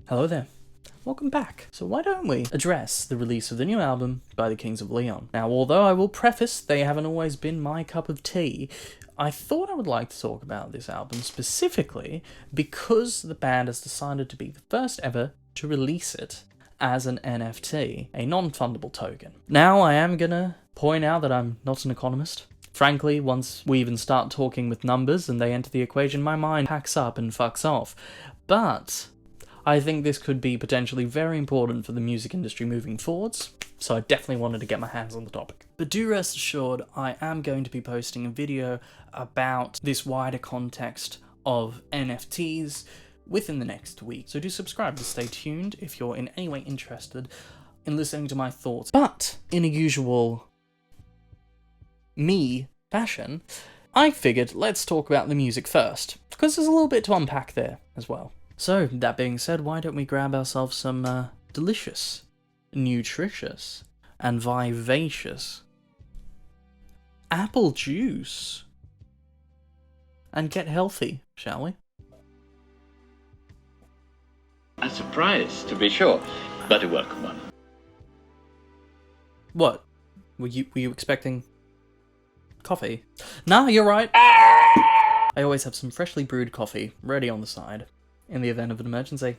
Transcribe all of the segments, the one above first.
Hello there. Welcome back. So why don't we address the release of the new album by the Kings of Leon? Now, although I will preface they haven't always been my cup of tea, I thought I would like to talk about this album specifically because the band has decided to be the first ever to release it as an NFT, a non-fundible token. Now, I am gonna point out that I'm not an economist. Frankly, once we even start talking with numbers and they enter the equation, my mind packs up and fucks off. But I think this could be potentially very important for the music industry moving forwards, so I definitely wanted to get my hands on the topic. But do rest assured, I am going to be posting a video about this wider context of NFTs within the next week, so do subscribe to stay tuned if you're in any way interested in listening to my thoughts. But in a usual me fashion, I figured let's talk about the music first, because there's a little bit to unpack there as well. So, that being said, why don't we grab ourselves some delicious, nutritious, and vivacious apple juice and get healthy, shall we? A surprise, to be sure, but a welcome one. What? Were you expecting coffee? Nah, you're right. I always have some freshly brewed coffee ready on the side in the event of an emergency.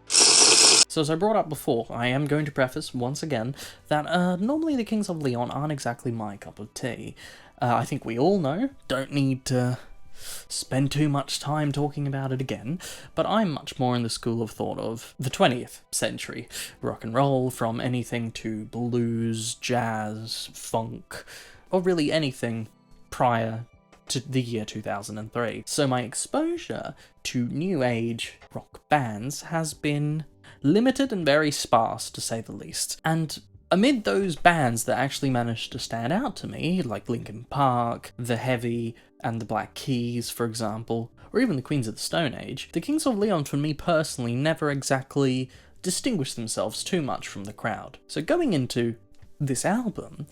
So as I brought up before, I am going to preface, once again, that normally the Kings of Leon aren't exactly my cup of tea. I think we all know, don't need to spend too much time talking about it again, but I'm much more in the school of thought of the 20th century. Rock and roll, from anything to blues, jazz, funk, or really anything prior to the year 2003. So my exposure to new age rock bands has been limited and very sparse, to say the least. And amid those bands that actually managed to stand out to me, like Linkin Park, The Heavy, and the Black Keys, for example, or even the Queens of the Stone Age, the Kings of Leon, for me personally, never exactly distinguished themselves too much from the crowd. So going into this album,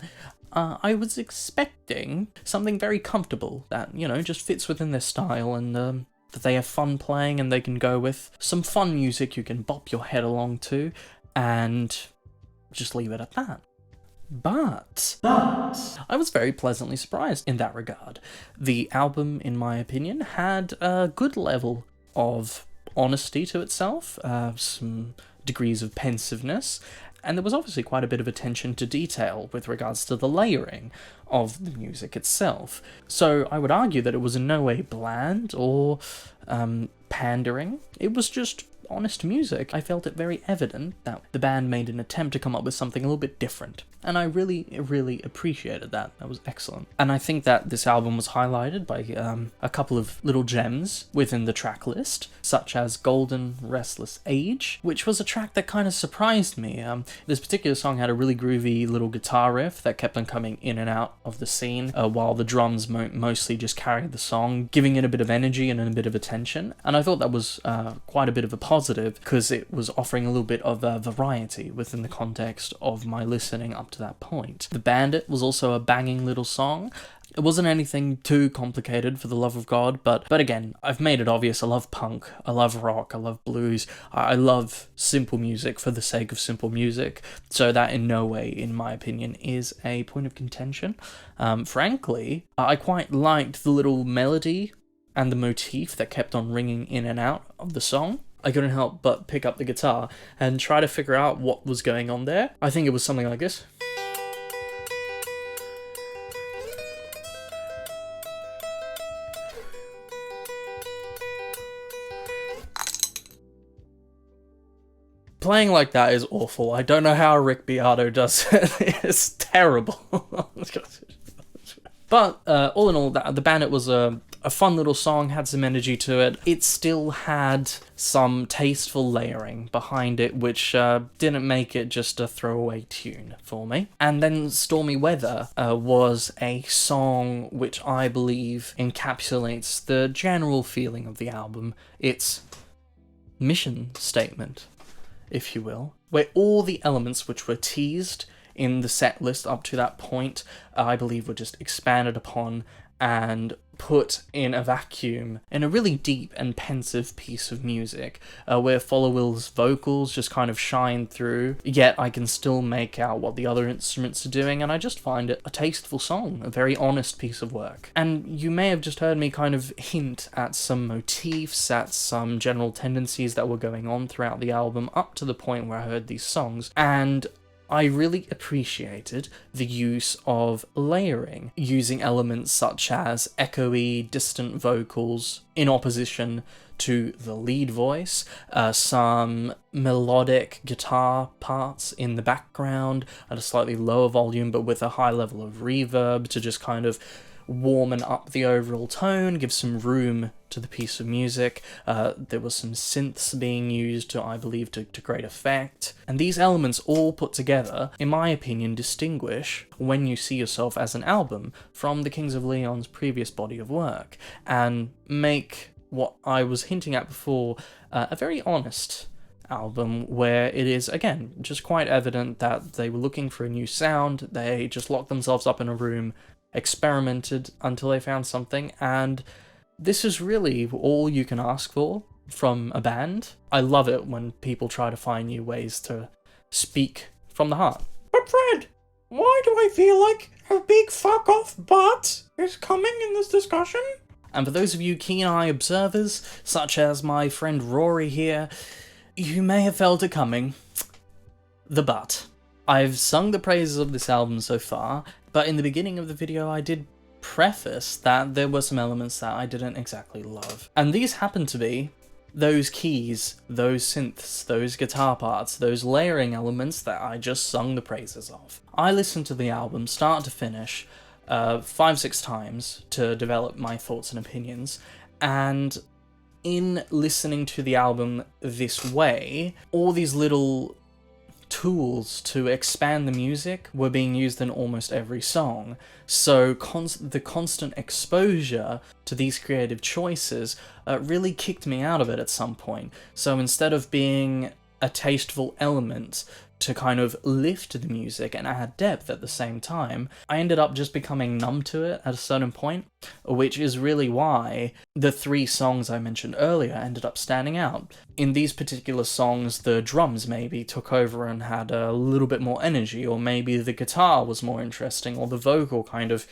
I was expecting something very comfortable that, just fits within their style and that they have fun playing and they can go with some fun music you can bop your head along to and just leave it at that. But I was very pleasantly surprised in that regard. The album, in my opinion, had a good level of honesty to itself, some degrees of pensiveness, and there was obviously quite a bit of attention to detail with regards to the layering of the music itself. So I would argue that it was in no way bland or pandering. It was just honest music. I felt it very evident that the band made an attempt to come up with something a little bit different, and I really appreciated that. That was excellent. And I think that this album was highlighted by a couple of little gems within the track list, such as Golden Restless Age, which was a track that kind of surprised me. This particular song had a really groovy little guitar riff that kept on coming in and out of the scene, while the drums mostly just carried the song, giving it a bit of energy and a bit of attention. And I thought that was quite a bit of a positive, because it was offering a little bit of variety within the context of my listening up to that point. The Bandit was also a banging little song. It wasn't anything too complicated, for the love of God, but again, I've made it obvious, I love punk, I love rock, I love blues, I love simple music for the sake of simple music, so that in no way, in my opinion, is a point of contention. Frankly, I quite liked the little melody and the motif that kept on ringing in and out of the song. I couldn't help but pick up the guitar and try to figure out what was going on there. I think it was something like this. Playing like that is awful. I don't know how Rick Beato does it. It's terrible. But all in all, the Bandit was a fun little song, had some energy to it. It still had some tasteful layering behind it, which didn't make it just a throwaway tune for me. And then Stormy Weather was a song which I believe encapsulates the general feeling of the album. Its mission statement, if you will, where all the elements which were teased in the set list up to that point, I believe were just expanded upon and put in a vacuum in a really deep and pensive piece of music, where Followill's vocals just kind of shine through, yet I can still make out what the other instruments are doing, and I just find it a tasteful song, a very honest piece of work. And you may have just heard me kind of hint at some motifs, at some general tendencies that were going on throughout the album up to the point where I heard these songs, and I really appreciated the use of layering, using elements such as echoey, distant vocals in opposition to the lead voice, some melodic guitar parts in the background at a slightly lower volume but with a high level of reverb to just kind of warm up the overall tone, give some room to the piece of music. There was some synths being used, I believe, to great effect. And these elements all put together, in my opinion, distinguish When You See Yourself as an album from the Kings of Leon's previous body of work, and make what I was hinting at before a very honest album, where it is, again, just quite evident that they were looking for a new sound. They just locked themselves up in a room, experimented until they found something, and this is really all you can ask for from a band. I love it when people try to find new ways to speak from the heart. But Fred, why do I feel like a big fuck off but is coming in this discussion? And for those of you keen-eye observers, such as my friend Rory here, you may have felt it coming. The but. I've sung the praises of this album so far, but in the beginning of the video I did preface that there were some elements that I didn't exactly love. And these happen to be those keys, those synths, those guitar parts, those layering elements that I just sung the praises of. I listened to the album start to finish 5-6 times to develop my thoughts and opinions, and in listening to the album this way, all these little tools to expand the music were being used in almost every song. So the constant exposure to these creative choices really kicked me out of it at some point. So instead of being a tasteful element to kind of lift the music and add depth at the same time, I ended up just becoming numb to it at a certain point, which is really why the 3 songs I mentioned earlier ended up standing out. In these particular songs, the drums maybe took over and had a little bit more energy, or maybe the guitar was more interesting, or the vocal kind of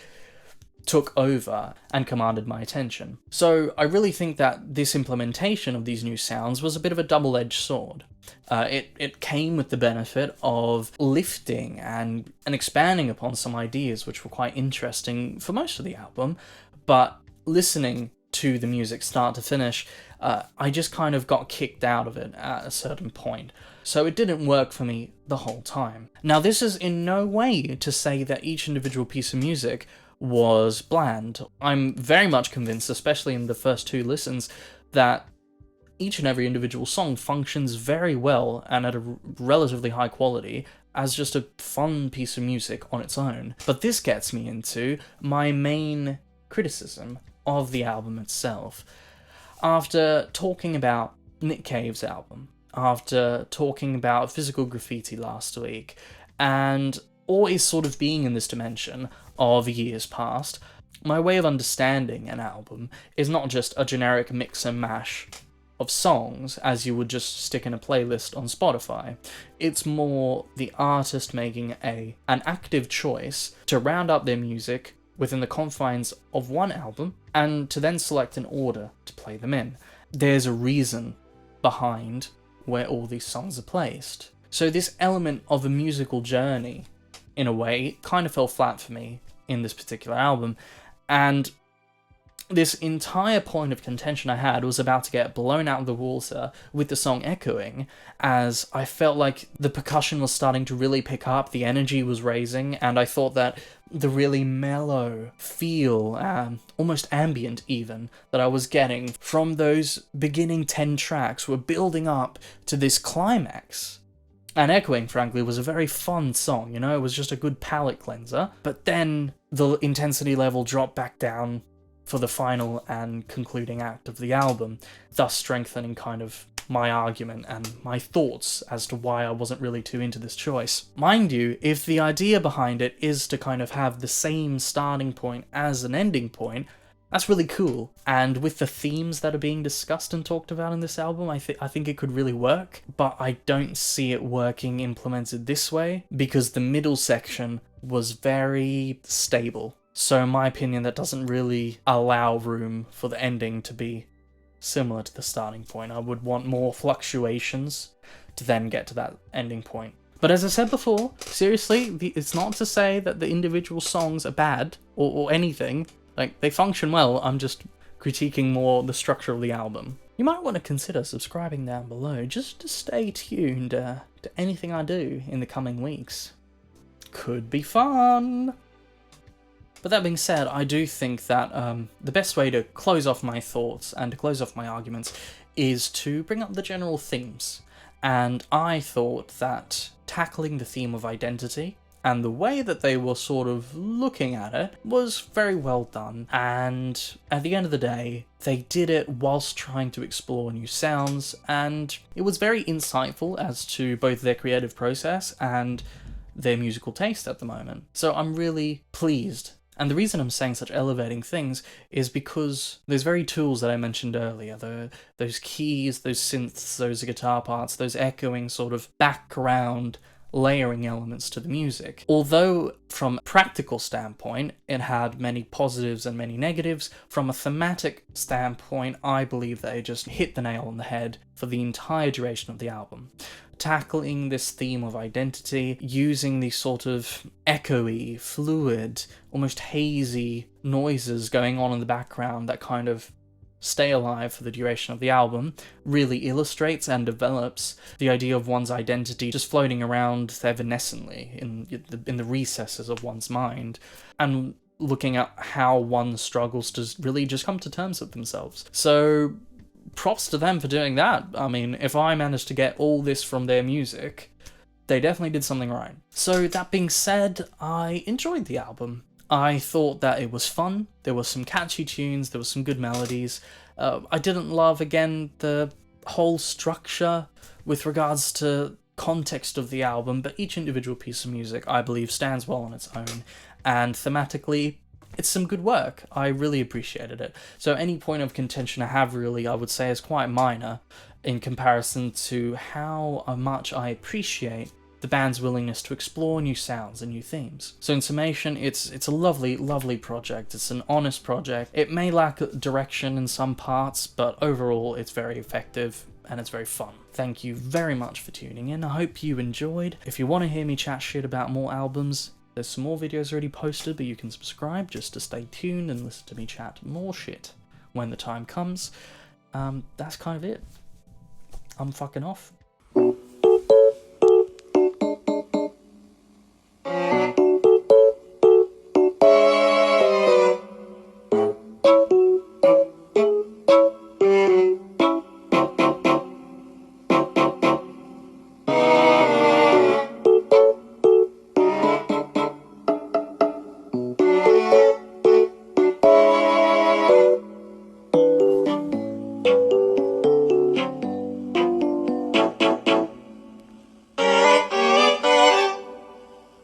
took over and commanded my attention. So I really think that this implementation of these new sounds was a bit of a double-edged sword. It came with the benefit of lifting and expanding upon some ideas which were quite interesting for most of the album, but listening to the music start to finish, I just kind of got kicked out of it at a certain point. So it didn't work for me the whole time. Now, this is in no way to say that each individual piece of music was bland. I'm very much convinced, especially in the first 2 listens, that each and every individual song functions very well and at a relatively high quality as just a fun piece of music on its own. But this gets me into my main criticism of the album itself. After talking about Nick Cave's album, after talking about Physical Graffiti last week, and always sort of being in this dimension of years past, my way of understanding an album is not just a generic mix and mash of songs as you would just stick in a playlist on Spotify. It's more the artist making an active choice to round up their music within the confines of one album and to then select an order to play them in. There's a reason behind where all these songs are placed. So this element of a musical journey, in a way, kind of fell flat for me in this particular album, and this entire point of contention I had was about to get blown out of the water with the song Echoing, as I felt like the percussion was starting to really pick up, the energy was raising, and I thought that the really mellow feel, almost ambient even, that I was getting from those beginning 10 tracks were building up to this climax. And Echoing, frankly, was a very fun song, you know, it was just a good palate cleanser, but then the intensity level dropped back down for the final and concluding act of the album, thus strengthening kind of my argument and my thoughts as to why I wasn't really too into this choice. Mind you, if the idea behind it is to kind of have the same starting point as an ending point, That's really cool. And with the themes that are being discussed and talked about in this album, I think it could really work, but I don't see it working implemented this way because the middle section was very stable. So in my opinion, that doesn't really allow room for the ending to be similar to the starting point. I would want more fluctuations to then get to that ending point. But as I said before, seriously, it's not to say that the individual songs are bad or anything. Like, they function well, I'm just critiquing more the structure of the album. You might want to consider subscribing down below just to stay tuned to anything I do in the coming weeks. Could be fun! But that being said, I do think that the best way to close off my thoughts and to close off my arguments is to bring up the general themes. And I thought that tackling the theme of identity and the way that they were sort of looking at it was very well done. And at the end of the day, they did it whilst trying to explore new sounds, and it was very insightful as to both their creative process and their musical taste at the moment. So I'm really pleased. And the reason I'm saying such elevating things is because those very tools that I mentioned earlier, those keys, those synths, those guitar parts, those echoing sort of background layering elements to the music. Although from a practical standpoint, it had many positives and many negatives, from a thematic standpoint, I believe they just hit the nail on the head for the entire duration of the album. Tackling this theme of identity, using these sort of echoey, fluid, almost hazy noises going on in the background that kind of stay alive for the duration of the album, really illustrates and develops the idea of one's identity just floating around evanescently in the recesses of one's mind, and looking at how one struggles to really just come to terms with themselves. So props to them for doing that. I mean, if I managed to get all this from their music, they definitely did something right. So that being said, I enjoyed the album. I thought that it was fun, there were some catchy tunes, there were some good melodies. I didn't love, again, the whole structure with regards to context of the album, but each individual piece of music, I believe, stands well on its own, and thematically, it's some good work. I really appreciated it. So any point of contention I have really, I would say, is quite minor in comparison to how much I appreciate the band's willingness to explore new sounds and new themes. So in summation, it's a lovely, lovely project. It's an honest project. It may lack direction in some parts, but overall it's very effective and it's very fun. Thank you very much for tuning in. I hope you enjoyed. If you want to hear me chat shit about more albums, there's some more videos already posted, but you can subscribe just to stay tuned and listen to me chat more shit when the time comes. That's kind of it. I'm fucking off.